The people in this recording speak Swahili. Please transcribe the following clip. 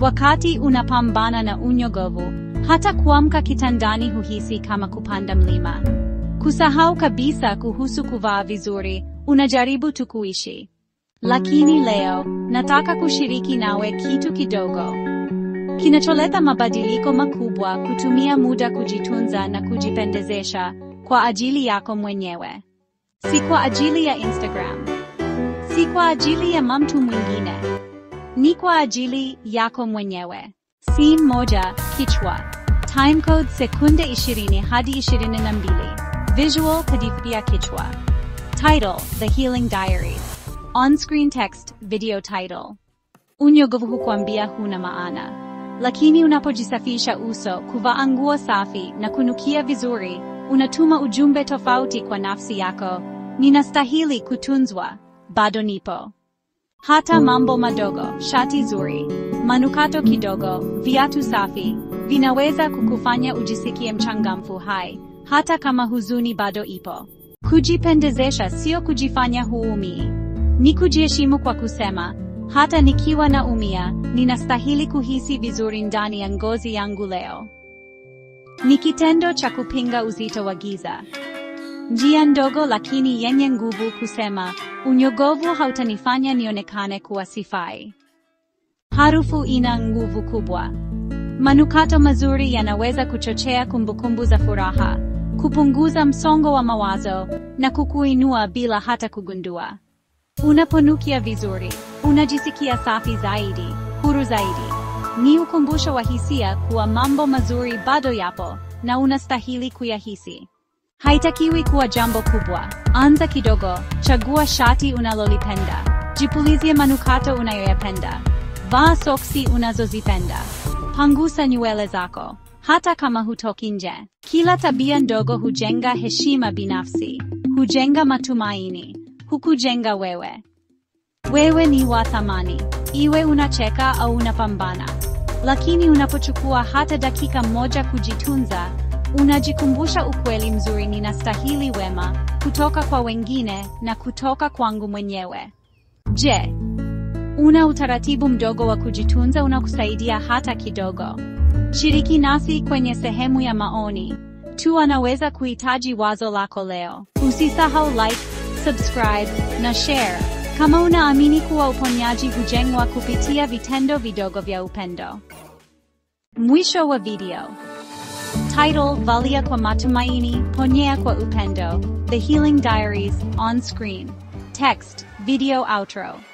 Wakati unapambana na unyogovu, hata kuamka kitandani huhisi kama kupanda mlima. Kusahau kabisa kuhusu kuvaa vizuri, unajaribu tu kuishi. Lakini leo, nataka kushiriki nawe kitu kidogo kinacholeta mabadiliko makubwa: kutumia muda kujitunza na kujipendezesha kwa ajili yako mwenyewe. Si kwa ajili ya Instagram. Si kwa ajili ya mtu mwingine. Ni kwa ajili yako mwenyewe. Scene moja, kichwa. Timecode sekunde 20 hadi 22. Visual hadithi ya kichwa. Title, The Healing Diaries. On-screen text, video title. Unyogovu hukuambia huna maana. Lakini unapojisafisha uso, kuvaa nguo safi na kunukia vizuri, unatuma ujumbe tofauti kwa nafsi yako: ninastahili kutunzwa, bado nipo. Hata mambo madogo, shati zuri, manukato kidogo, viatu safi, vinaweza kukufanya ujisikie mchangamfu hai, hata kama huzuni bado ipo. Kujipendezesha sio kujifanya huumii. Ni kujiheshimu kwa kusema, hata nikiwa naumia, ninastahili kuhisi vizuri ndani ya ngozi yangu leo. Ni kitendo cha kupinga uzito wa giza. Njia ndogo lakini yenye nguvu kusema, unyogovu hautanifanya nionekane kuwa sifai. Harufu ina nguvu kubwa. Manukato mazuri yanaweza kuchochea kumbukumbu za furaha, kupunguza msongo wa mawazo, na kukuinua bila hata kugundua. Unaponukia vizuri, unajisikia safi zaidi, huru zaidi. Ni ukumbusho wa hisia kuwa mambo mazuri bado yapo, na unastahili kuyahisi. Haitakiwi kuwa jambo kubwa. Anza kidogo, chagua shati unalolipenda. Jipulizie manukato unayoyapenda. Vaa soksi unazozipenda. Pangusa nywele zako, hata kama hutoki nje. Kila tabia ndogo hujenga heshima binafsi, hujenga matumaini, hukujenga wewe. Wewe ni wa thamani, iwe unacheka au unapambana. Lakini unapochukua hata dakika moja kujitunza, unajikumbusha ukweli mzuri: ninastahili wema, kutoka kwa wengine na kutoka kwangu mwenyewe. Je, una utaratibu mdogo wa kujitunza unakusaidia hata kidogo? Shiriki nasi kwenye sehemu ya maoni. Tu anaweza kuhitaji wazo lako leo. Usisahau like, subscribe na share kama unaamini kuwa uponyaji hujengwa kupitia vitendo vidogo vya upendo. Mwisho wa video. Title: Valia kwa matumaini, ponyea kwa upendo. The Healing Diaries, on screen. Text: video outro.